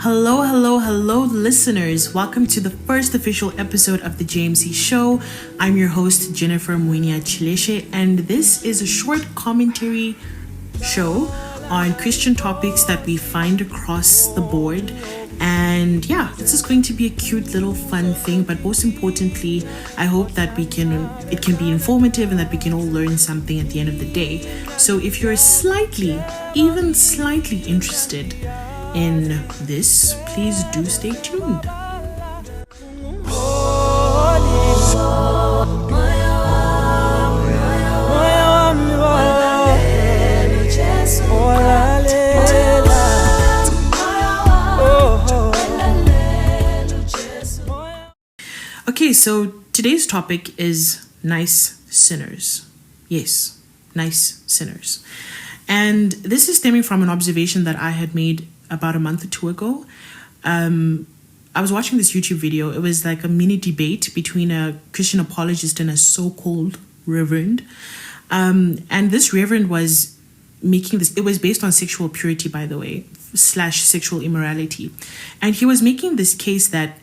Hello, hello, hello, listeners. Welcome to the first official episode of the JMC show. I'm your host, Jennifer Moya, and this is a short commentary show on Christian topics that we find across the board. And yeah, this is going to be a cute little fun thing, but most importantly, I hope that it can be informative and that we can all learn something at the end of the day. So if you're even slightly interested in this, please do stay tuned. Okay, so today's topic is nice sinners. Yes, nice sinners. And this is stemming from an observation that I had made about a month or two ago. I was watching this YouTube video. It was like a mini debate between a Christian apologist and a so-called reverend. And this reverend was making this, it was based on sexual purity, by the way, / sexual immorality. And he was making this case that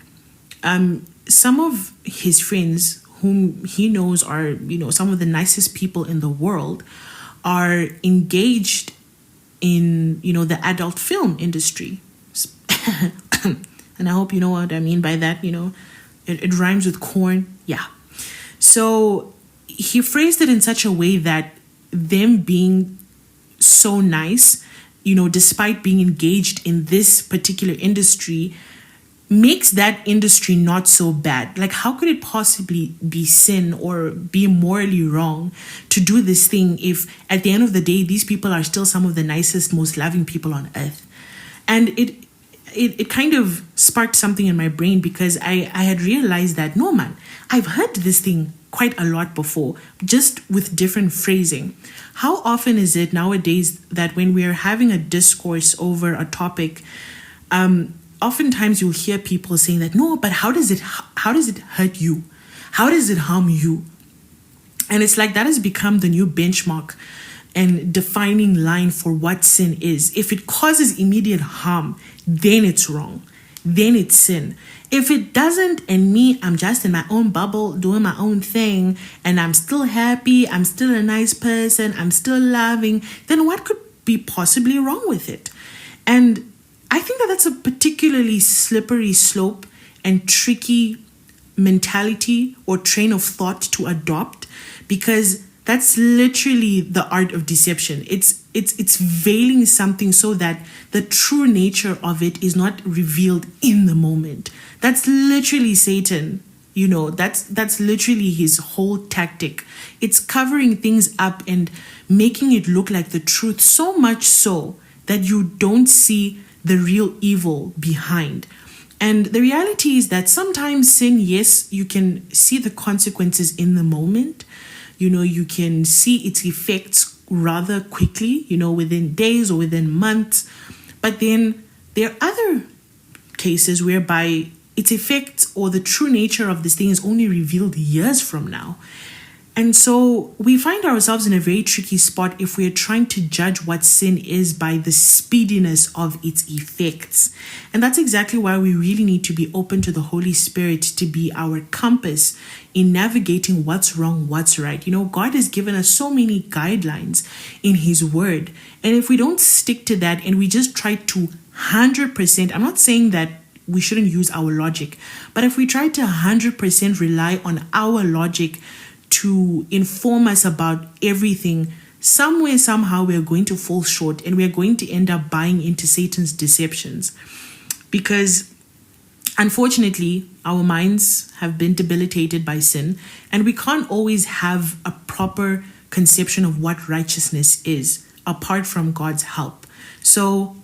some of his friends whom he knows are, some of the nicest people in the world are engaged in, the adult film industry. And I hope you know what I mean by that, it rhymes with corn. Yeah. So he phrased it in such a way that them being so nice, despite being engaged in this particular industry, makes that industry not so bad. Like, how could it possibly be sin or be morally wrong to do this thing if at the end of the day these people are still some of the nicest, most loving people on earth? And it kind of sparked something in my brain, because I had realized that no, man, I've heard this thing quite a lot before, just with different phrasing. How often is it nowadays that when we're having a discourse over a topic, oftentimes you'll hear people saying that, no, but how does it hurt you? How does it harm you? And it's like that has become the new benchmark and defining line for what sin is. If it causes immediate harm, then it's wrong. Then it's sin. If it doesn't, and me, I'm just in my own bubble doing my own thing, and I'm still happy, I'm still a nice person, I'm still loving, then what could be possibly wrong with it? And I think that that's a particularly slippery slope and tricky mentality or train of thought to adopt, because that's literally the art of deception. It's veiling something so that the true nature of it is not revealed in the moment. That's literally Satan. That's literally his whole tactic. It's covering things up and making it look like the truth, so much so that you don't see the real evil behind. And the reality is that sometimes sin, yes, you can see the consequences in the moment. You can see its effects rather quickly, within days or within months. But then there are other cases whereby its effects or the true nature of this thing is only revealed years from now. And so we find ourselves in a very tricky spot if we are trying to judge what sin is by the speediness of its effects. And that's exactly why we really need to be open to the Holy Spirit to be our compass in navigating what's wrong, what's right. God has given us so many guidelines in His Word. And if we don't stick to that and we just try to 100%, I'm not saying that we shouldn't use our logic, but if we try to 100% rely on our logic to inform us about everything, somewhere, somehow, we're going to fall short and we're going to end up buying into Satan's deceptions. Because unfortunately, our minds have been debilitated by sin, and we can't always have a proper conception of what righteousness is apart from God's help. So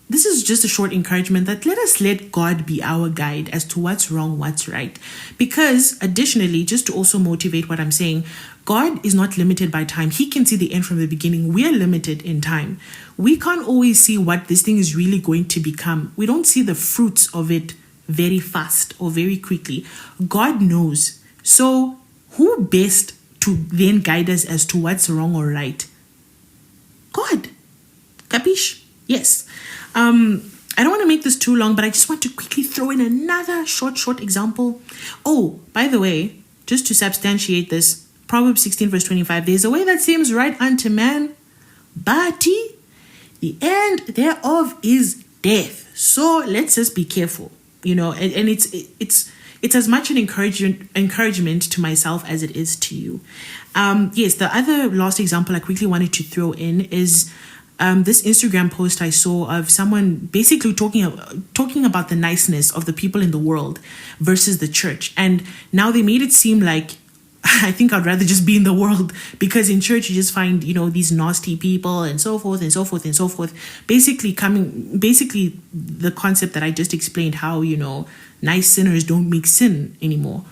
this is just a short encouragement that let us let God be our guide as to what's wrong, what's right. Because additionally, just to also motivate what I'm saying, God is not limited by time. He can see the end from the beginning. We are limited in time. We can't always see what this thing is really going to become. We don't see the fruits of it very fast or very quickly. God knows. So who best to then guide us as to what's wrong or right? God. Capiche? Yes. I don't want to make this too long, but I just want to quickly throw in another short example. Oh, by the way, just to substantiate this, Proverbs 16 verse 25, there's a way that seems right unto man, but the end thereof is death. So let's just be careful, and it's as much an encouragement to myself as it is to you. Yes, the other last example I quickly wanted to throw in is this Instagram post I saw of someone basically talking about the niceness of the people in the world versus the church. And now they made it seem like I think I'd rather just be in the world, because in church you just find, these nasty people and so forth and so forth and so forth. Basically the concept that I just explained, how, nice sinners don't make sin anymore.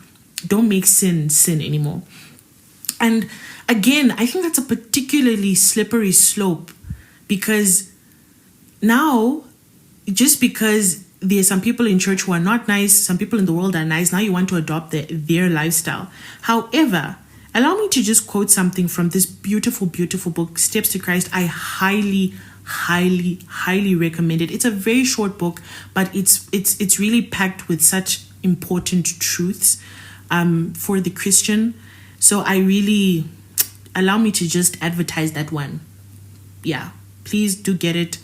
Don't make sin anymore. And again, I think that's a particularly slippery slope, because now, just because there's some people in church who are not nice, some people in the world are nice, now you want to adopt their lifestyle. However, allow me to just quote something from this beautiful book, Steps to Christ. I highly recommend it. It's a very short book, but it's really packed with such important truths for the Christian. So allow me to just advertise that one. Yeah, please do get it.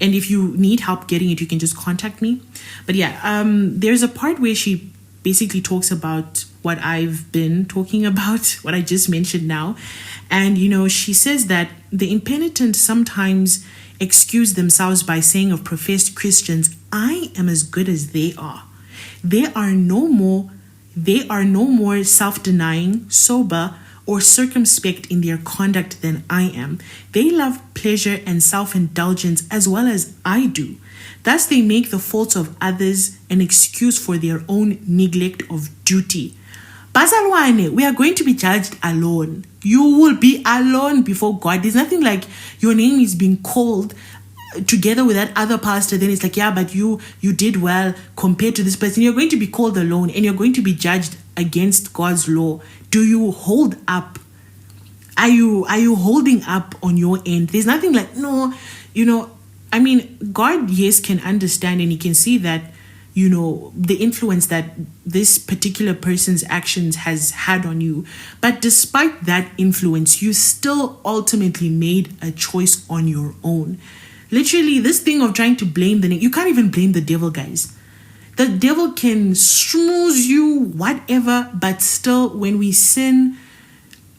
And if you need help getting it, you can just contact me. But yeah, there's a part where she basically talks about what I've been talking about, what I just mentioned now. And, she says that the impenitent sometimes excuse themselves by saying of professed Christians, I am as good as they are. They are no more self-denying, sober, or circumspect in their conduct than I am. They love pleasure and self-indulgence as well as I do. Thus they make the faults of others an excuse for their own neglect of duty. Bazalwane, we are going to be judged alone. You will be alone before God. There's nothing like your name is being called together with that other pastor. Then it's like, yeah, but you did well compared to this person. You're going to be called alone and you're going to be judged against God's law. Do you hold up? Are you holding up on your end? There's nothing like, no, God, yes, can understand, and he can see that, the influence that this particular person's actions has had on you. But despite that influence, you still ultimately made a choice on your own. Literally, this thing of trying to blame you can't even blame the devil, guys. The devil can schmooze you, whatever, but still, when we sin,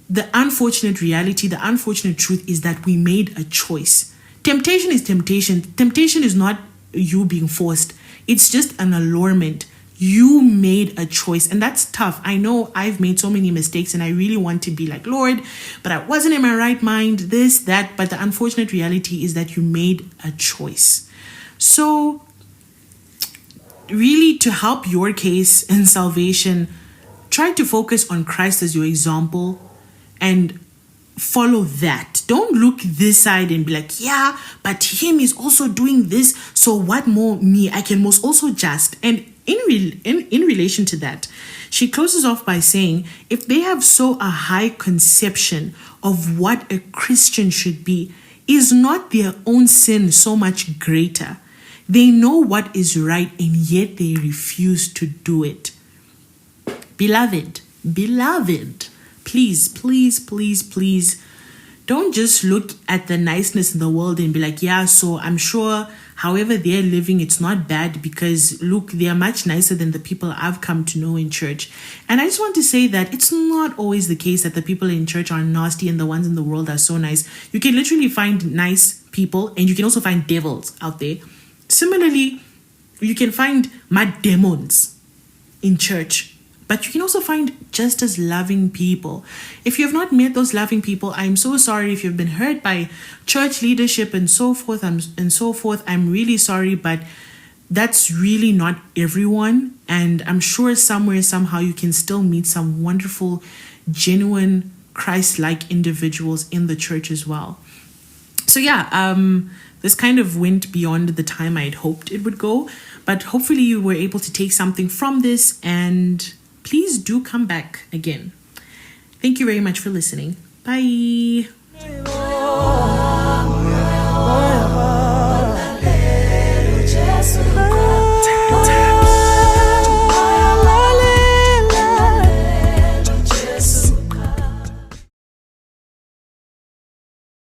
the unfortunate reality, the unfortunate truth is that we made a choice. Temptation is temptation. Temptation is not you being forced. It's just an allurement. You made a choice, and that's tough. I know I've made so many mistakes, and I really want to be like, Lord, but I wasn't in my right mind, this, that. But the unfortunate reality is that you made a choice. So, really, to help your case in salvation, try to focus on Christ as your example and follow that. Don't look this side and be like, yeah, but him is also doing this, so what more me? I can most also just. And in relation to that, she closes off by saying, if they have so a high conception of what a Christian should be, is not their own sin so much greater? They know what is right, and yet they refuse to do it. Beloved, please, don't just look at the niceness in the world and be like, yeah, so I'm sure however they're living, it's not bad, because look, they are much nicer than the people I've come to know in church. And I just want to say that it's not always the case that the people in church are nasty and the ones in the world are so nice. You can literally find nice people, and you can also find devils out there. Similarly, you can find mad demons in church, but you can also find just as loving people. If you have not met those loving people, I'm so sorry. If you've been hurt by church leadership and so forth, I'm really sorry, but that's really not everyone. And I'm sure somewhere, somehow, you can still meet some wonderful, genuine, Christ-like individuals in the church as well. So yeah, this kind of went beyond the time I had hoped it would go, but hopefully you were able to take something from this, and please do come back again. Thank you very much for listening. Bye.